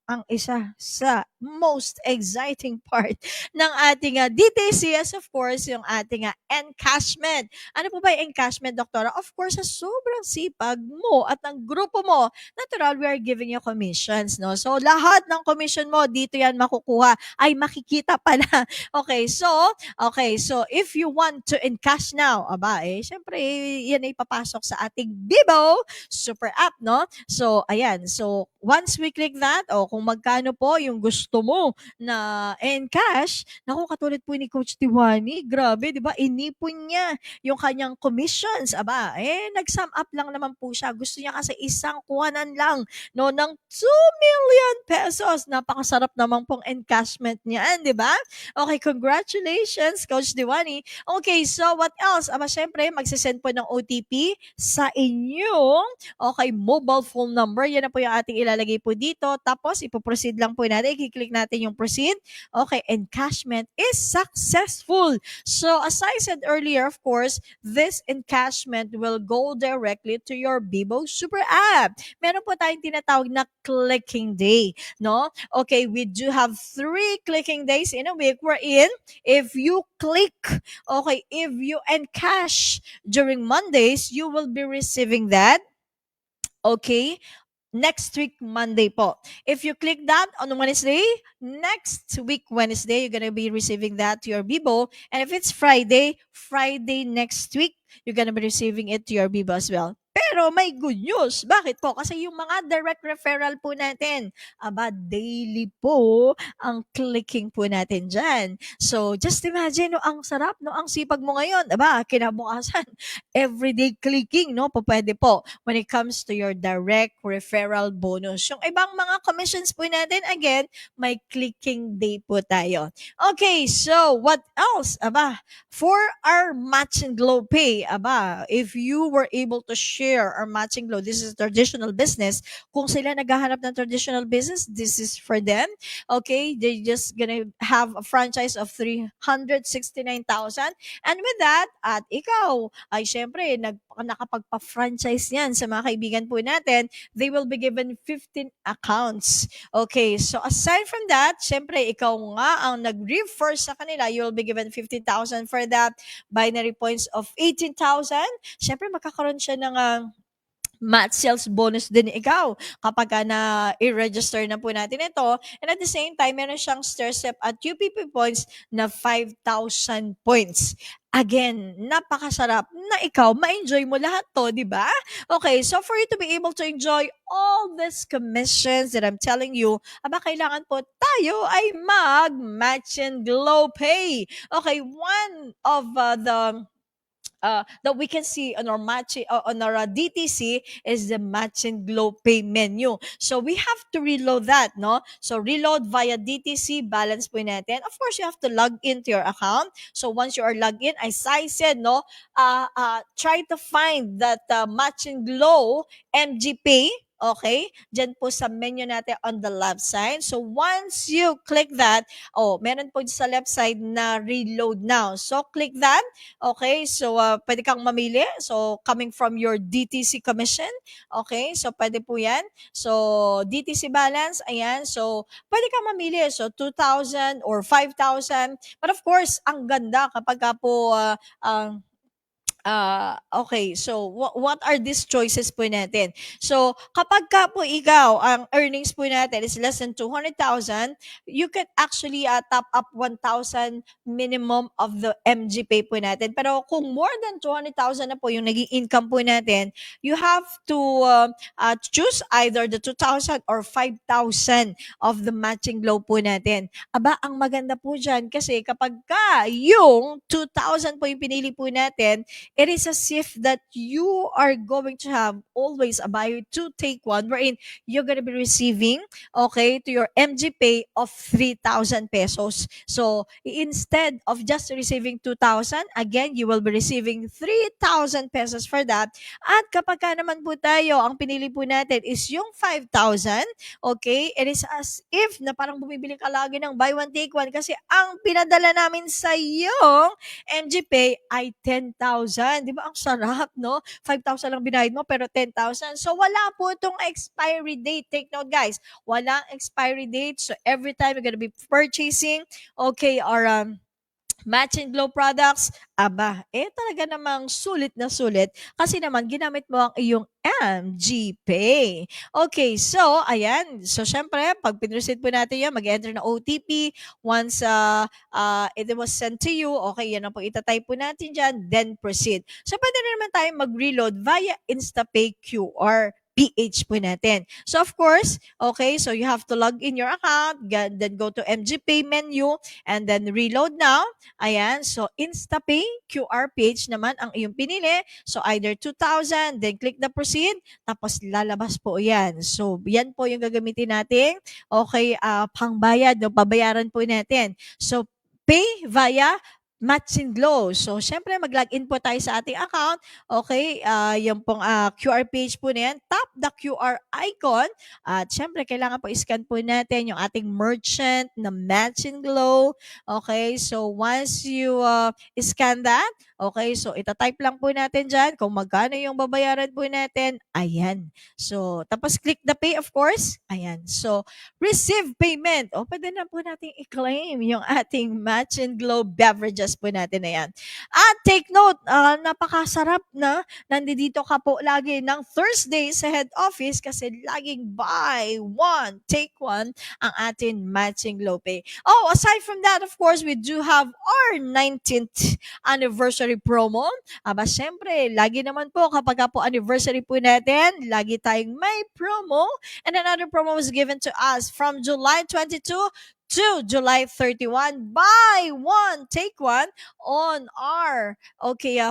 ang isa sa most exciting part ng ating DTCS, of course, yung ating encashment. Ano po ba yung encashment, Doktora? Of course, sa sobrang sipag mo at ng grupo mo, natural, we are giving you commissions, no? So, lahat ng commission mo, dito yan makukuha. Ay, makikita pala. Okay, so, if you want to encash now, syempre, yan ay papasok sa ating Bibo Super App, no? So, ayan. So, once we click that, kung magkano po yung gusto mo na encash, naku, katulad po ni Coach Tiwani, grabe, di ba? Inipon niya yung kanyang commissions. Nag-sum up lang naman po siya. Gusto niya kasi isang kuhanan lang, no, ng 2 million pesos. Napakasarap naman pong encashment niyan, di ba? Okay, congratulations, Coach Tiwani. Okay, so what else? Syempre, magsisend po ng OTP sa inyong mobile phone number. Yan na po yung ating ilalagay po dito. Tapos, ipoproceed lang po natin. I-click natin yung proceed. Okay, encashment is successful. So, as I said earlier, of course, this encashment will go directly to your Bibo Super App. Meron po tayong tinatawag na clicking day, no? Okay, we do have 3 clicking days in a week wherein if you click, if you encash during Mondays, you will be receiving that, okay, next week Monday po. If you click that on Wednesday, next week Wednesday, you're gonna be receiving that to your Bibo. And if it's Friday next week, you're gonna be receiving it to your Bibo as well. Pero may good news. Bakit po? Kasi yung mga direct referral po natin, daily po ang clicking po natin dyan. So, just imagine, no, ang sarap, no, ang sipag mo ngayon. Kinabukasan, everyday clicking, no, pwede po when it comes to your direct referral bonus. Yung ibang mga commissions po natin, again, may clicking day po tayo. Okay, so what else? For our matching glow pay, if you were able to share our matching glow, this is traditional business. Kung sila naghahanap ng traditional business, this is for them. Okay, they're just gonna have a franchise of 369,000. And with that, at ikaw, ay syempre, nakapagpa-franchise yan sa mga kaibigan po natin, they will be given 15 accounts. Okay, so aside from that, syempre, ikaw nga ang nag-refer sa kanila, you will be given 50,000 for that, binary points of 18,000. Syempre, magkakaroon siya ng match sales bonus din ikaw kapag na i-register na po natin ito. And at the same time, meron siyang stair step at UPP points na 5,000 points. Again, napakasarap na ikaw ma-enjoy mo lahat to, di ba? Okay, so for you to be able to enjoy all these commissions that I'm telling you, kailangan po tayo ay mag-Match and Glow Pay. Okay, one of that we can see on our DTC is the Match and Glow Pay menu. So we have to reload that, no? So reload via DTC balance po natin. Of course, you have to log into your account. So once you are logged in, as I said, no, try to find that Match and Glow MG Pay. Okay? Diyan po sa menu natin on the left side. So once you click that, meron po sa left side na reload now. So click that. Okay, so pwede kang mamili. So coming from your DTC commission, okay, so pwede po yan. So DTC balance, ayan, so pwede kang mamili. So 2,000 or 5,000. But of course, ang ganda kapag ka po okay, so what are these choices po natin? So, kapag ka po ikaw, ang earnings po natin is less than 200,000, you can actually top up 1,000 minimum of the MG Pay po natin. Pero kung more than 200,000 na po yung naging income po natin, you have to choose either the 2,000 or 5,000 of the matching glow po natin. Ang maganda po dyan kasi kapag ka yung 2,000 po yung pinili po natin, it is as if that you are going to have always a buy two take one wherein you're going to be receiving, okay, to your MG Pay of 3,000 pesos. So, instead of just receiving 2,000, again, you will be receiving 3,000 pesos for that. At kapag ka naman po tayo, ang pinili po natin is yung 5,000, okay, it is as if na parang bumibili ka lagi ng buy one take one kasi ang pinadala namin sa yung MG Pay ay 10,000. Di ba? Ang sarap, no? 5,000 lang binayad mo, pero 10,000. So, wala po itong expiry date. Take note, guys. Walang expiry date. So, every time you're gonna be purchasing, okay, or Match and Glow products, talaga namang sulit na sulit kasi naman ginamit mo ang iyong MG Pay. Okay, so, ayan. So, syempre, pag pinreset po natin yan, mag-enter na OTP. Once it was sent to you, okay, yan ang po itatype po natin dyan, then proceed. So, pwede na naman tayo mag-reload via InstaPay QR PH po natin. So, of course, okay, so you have to log in your account, then go to MG Pay menu, and then reload now. Ayan, so InstaPay QR PH naman ang iyong pinili. So, either 2,000, then click the proceed, tapos lalabas po yan. So, yan po yung gagamitin natin. Okay, pangbayad, no, pabayaran po natin. So, pay via Match and Glow. So, syempre, mag-login po tayo sa ating account. Okay, yung pong QR page po na yan. Tap the QR icon. At syempre, kailangan po i-scan po natin yung ating merchant na Match and Glow. Okay, so once you scan that, okay, so itatype lang po natin dyan kung magkano yung babayaran po natin. Ayan. So, tapos click the pay, of course. Ayan. So, receive payment. Pwede na po natin i-claim yung ating Match and Glow beverages po natin na yan. At take note, napakasarap na nandito ka po lagi ng Thursday sa head office kasi laging buy one, take one ang ating Match and Glow Pay. Aside from that, of course, we do have our 19th anniversary promo. Syempre, lagi naman po kapag po anniversary po natin, lagi tayong may promo. And another promo was given to us from July 22 to July 31. Buy one, take one on our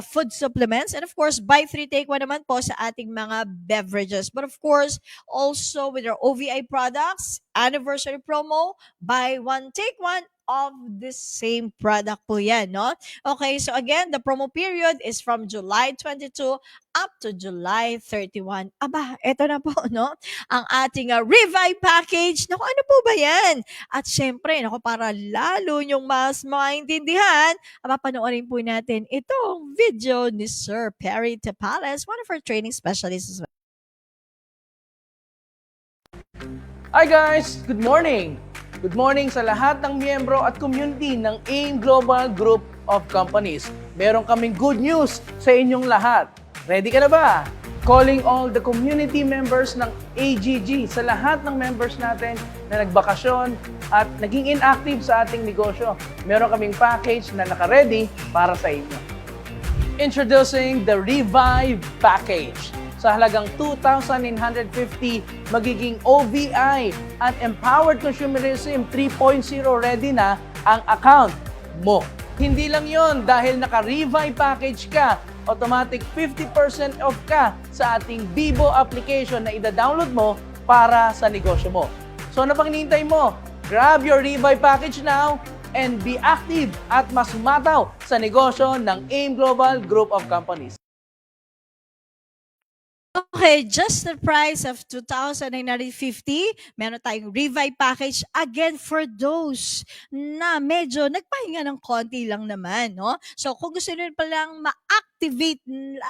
food supplements. And of course, buy three, take one naman po sa ating mga beverages. But of course, also with our OVI products, anniversary promo, buy one, take one of the same product po yan, no? Okay, so again, the promo period is from July 22 up to July 31. Eto na po, no? Ang ating Revive package. Naku, ano po ba yan? At syempre, para lalo nyong mas maintindihan, panoorin po natin itong video ni Sir Perry Tepales, one of our training specialists as well. Hi guys! Good morning! Good morning sa lahat ng miyembro at community ng AIM Global Group of Companies. Meron kaming good news sa inyong lahat. Ready ka na ba? Calling all the community members ng AGG sa lahat ng members natin na nagbakasyon at naging inactive sa ating negosyo. Meron kaming package na naka-ready para sa inyo. Introducing the Revive Package. Sa halagang 2,950, magiging OVI at Empowered Consumerism 3.0 ready na ang account mo. Hindi lang yon, dahil naka-Revive Package ka, automatic 50% off ka sa ating Bibo application na ida-download mo para sa negosyo mo. So ano pang hinihintay mo? Grab your Revive Package now and be active at mas mataw sa negosyo ng AIM Global Group of Companies. Okay, just the price of 2,950. Meron tayong Revive Package again for those na medyo nagpahinga ng konti lang naman, no? So kung gusto nyo palang ma-activate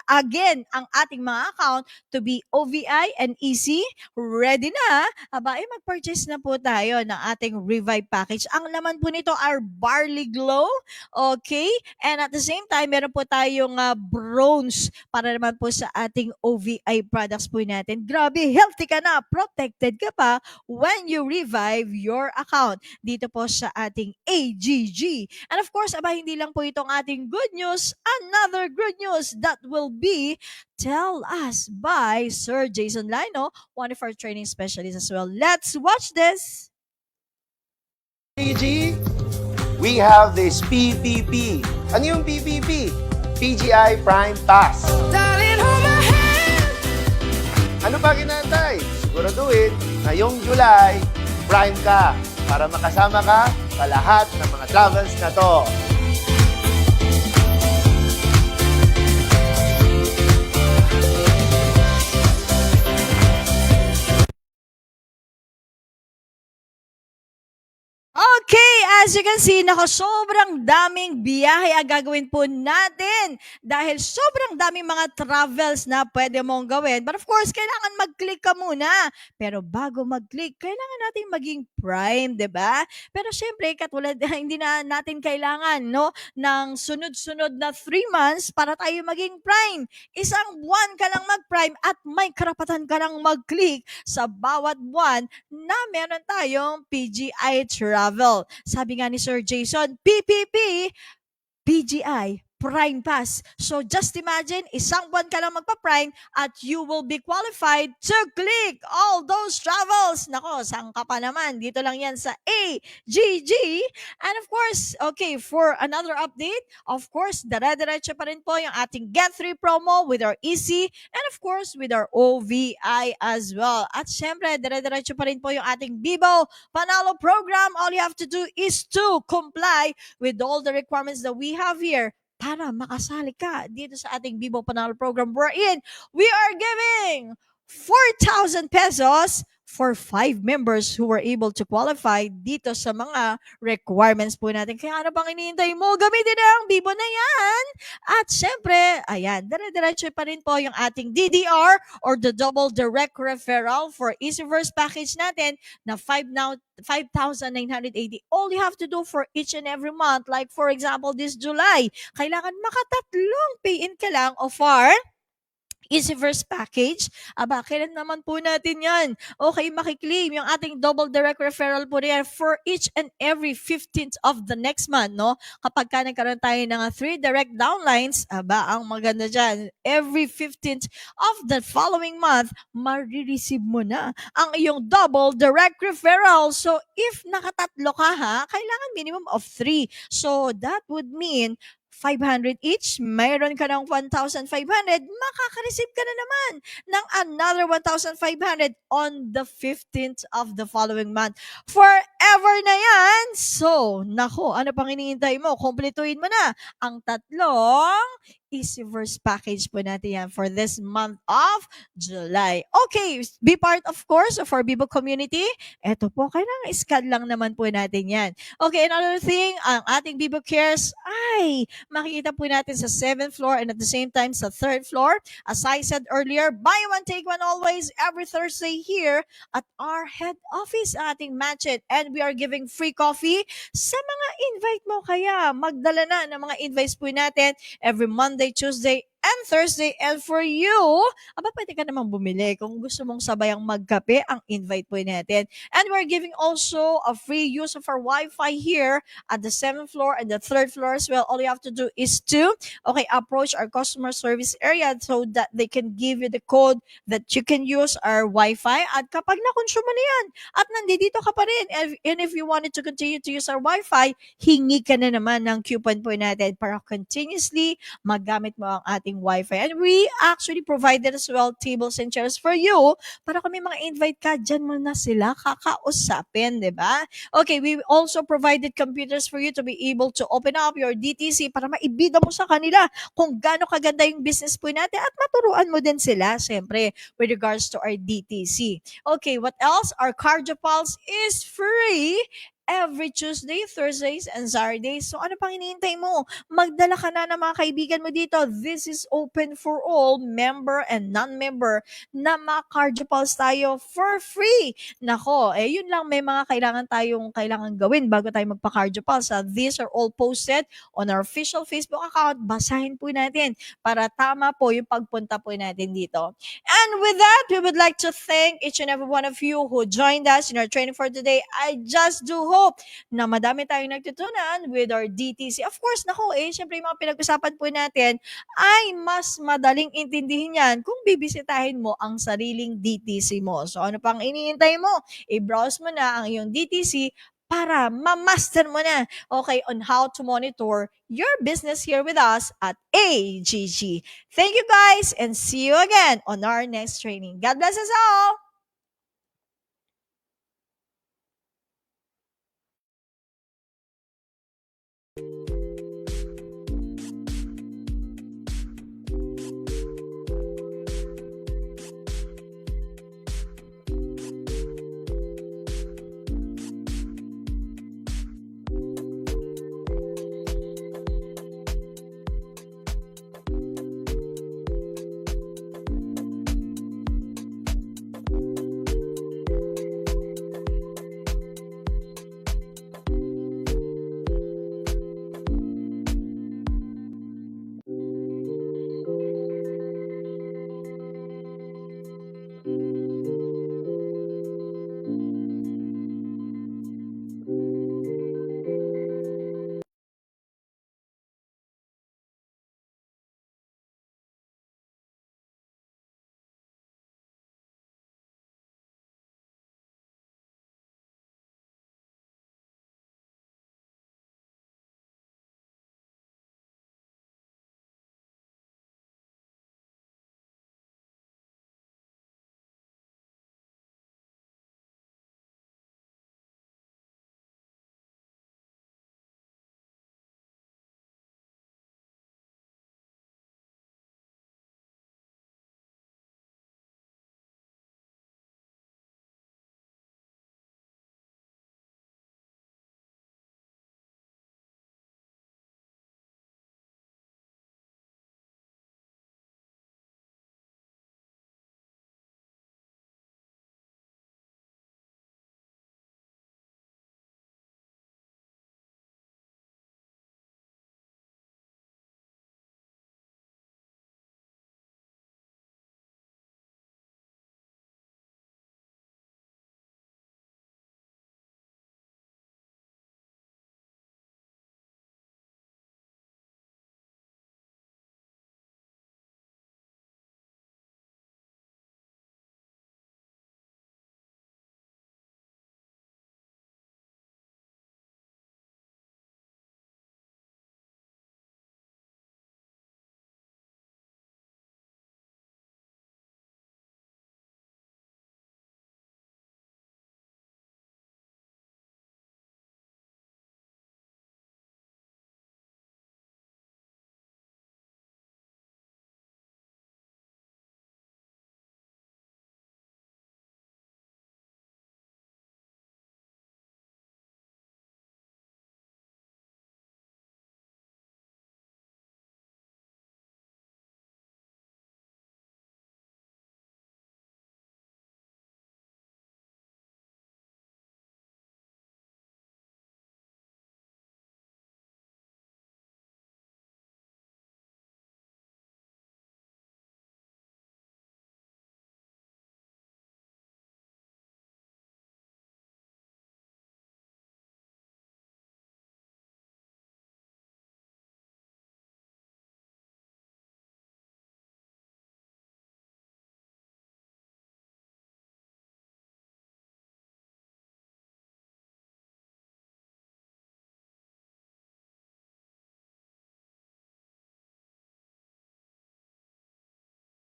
again ang ating mga account to be OVI and easy, ready na, mag-purchase na po tayo ng ating Revive Package. Ang laman po nito are Barley Glow, okay? And at the same time, meron po tayong bronze para naman po sa ating OVI products po natin. Grabe, healthy ka na, protected ka pa when you revive your account dito po sa ating AGG. And of course, hindi lang po itong ating good news. Another good news that will be tell us by Sir Jason Lino, one of our training specialists as well. Let's watch this. PG, we have this PPP. Ano yung PPP? PGI Prime Pass. Ano pa ginantay? Siguraduhin, ngayong July, Prime ka para makasama ka sa lahat ng mga travels na to. Okay, as you can see, sobrang daming biyahe ang gagawin po natin dahil sobrang daming mga travels na pwede mong gawin. But of course, kailangan mag-click ka muna. Pero bago mag-click, kailangan natin maging Prime, 'di ba? Pero syempre, katulad hindi na natin kailangan ng sunod-sunod na 3 months para tayo maging Prime. Isang buwan ka lang mag-Prime at may karapatan ka lang mag-click sa bawat buwan na meron tayong PGI Travel. Sabi nga ni Sir Jason, PPP, PGI, Prime Pass. So just imagine, isang buwan ka lang magpa-Prime at you will be qualified to click all those travels. Nako, saan ka pa naman? Dito lang yan sa AGG. And of course, okay, for another update, of course, dire-diretso pa rin po yung ating Get 3 promo with our EC and of course, with our OVI as well. At syempre, dire-diretso pa rin po yung ating Bibo Panalo program. All you have to do is to comply with all the requirements that we have here para makasali ka dito sa ating Bibo Panalo program wherein we are giving 4,000 pesos for 5 members who were able to qualify dito sa mga requirements po natin. Kaya ano bang hinihintay mo? Gamitin na ang Bibo na yan. At syempre, ayan, dire-diretso pa rin po yung ating DDR or the Double Direct Referral for Easyverse package natin na 5,980. All you have to do for each and every month, like for example, this July, kailangan makatatlong pay-in ka lang of our Easyverse package. Kailan naman po natin yan? Okay, makiklaim yung ating double direct referral po riyan for each and every 15th of the next month, no? Kapag ka nagkaroon tayo ng 3 direct downlines, ang maganda dyan, every 15th of the following month, marireceive mo na ang iyong double direct referral. So, if nakatatlo ka kailangan minimum of 3. So, that would mean 500 each, mayroon ka ng 1,500, makaka-receive ka na naman ng another 1,500 on the 15th of the following month. Forever na yan! So, nako, ano pang hinihintay mo? Kumpletuhin mo na ang tatlong Easyverse package po natin yan for this month of July. Okay, be part of course of our Bibo community. Ito po, kailangan scan lang naman po natin yan. Okay, another thing, ang ating Bibo Cares ay makikita po natin sa 7th floor and at the same time sa 3rd floor. As I said earlier, buy one, take one always every Thursday here at our head office, ating Match It. And we are giving free coffee sa mga invite mo. Kaya magdala na ng mga invites po natin every Monday, Tuesday, and Thursday. And for you, pwede ka namang bumili kung gusto mong sabayang magkape, ang invite po natin. And we're giving also a free use of our Wi-Fi here at the 7th floor and the 3rd floor as well. All you have to do is to, approach our customer service area so that they can give you the code that you can use our Wi-Fi. At kapag na-consume mo na yan, at nandito ka pa rin, and if you wanted to continue to use our Wi-Fi, hingi ka na naman ng coupon po natin para continuously magamit mo ang ating Wi-Fi. And we actually provided as well tables and chairs for you para kung may mga invite ka, dyan mo na sila kakausapin, di ba? Okay, we also provided computers for you to be able to open up your DTC para maibida mo sa kanila kung gaano kaganda yung business po natin at maturuan mo din sila, siyempre, with regards to our DTC. Okay, what else? Our Cardio Pulse is free every Tuesday, Thursdays, and Saturdays. So ano pang hinihintay mo? Magdala ka na ng mga kaibigan mo dito. This is open for all, member and non-member, na ma-Cardio Pulse tayo for free. Nako, yun lang, may mga kailangan gawin bago tayo magpa-Cardio Pulse. These are all posted on our official Facebook account. Basahin po natin para tama po yung pagpunta po natin dito. And with that, we would like to thank each and every one of you who joined us in our training for today. I just do hope na madami tayong nagtutunan with our DTC. Of course, syempre yung mga pinag-usapan po natin ay mas madaling intindihin yan kung bibisitahin mo ang sariling DTC mo. So ano pang iniintay mo? I-browse mo na ang iyong DTC para ma-master mo na, on how to monitor your business here with us at AGG. Thank you guys and see you again on our next training. God bless us all!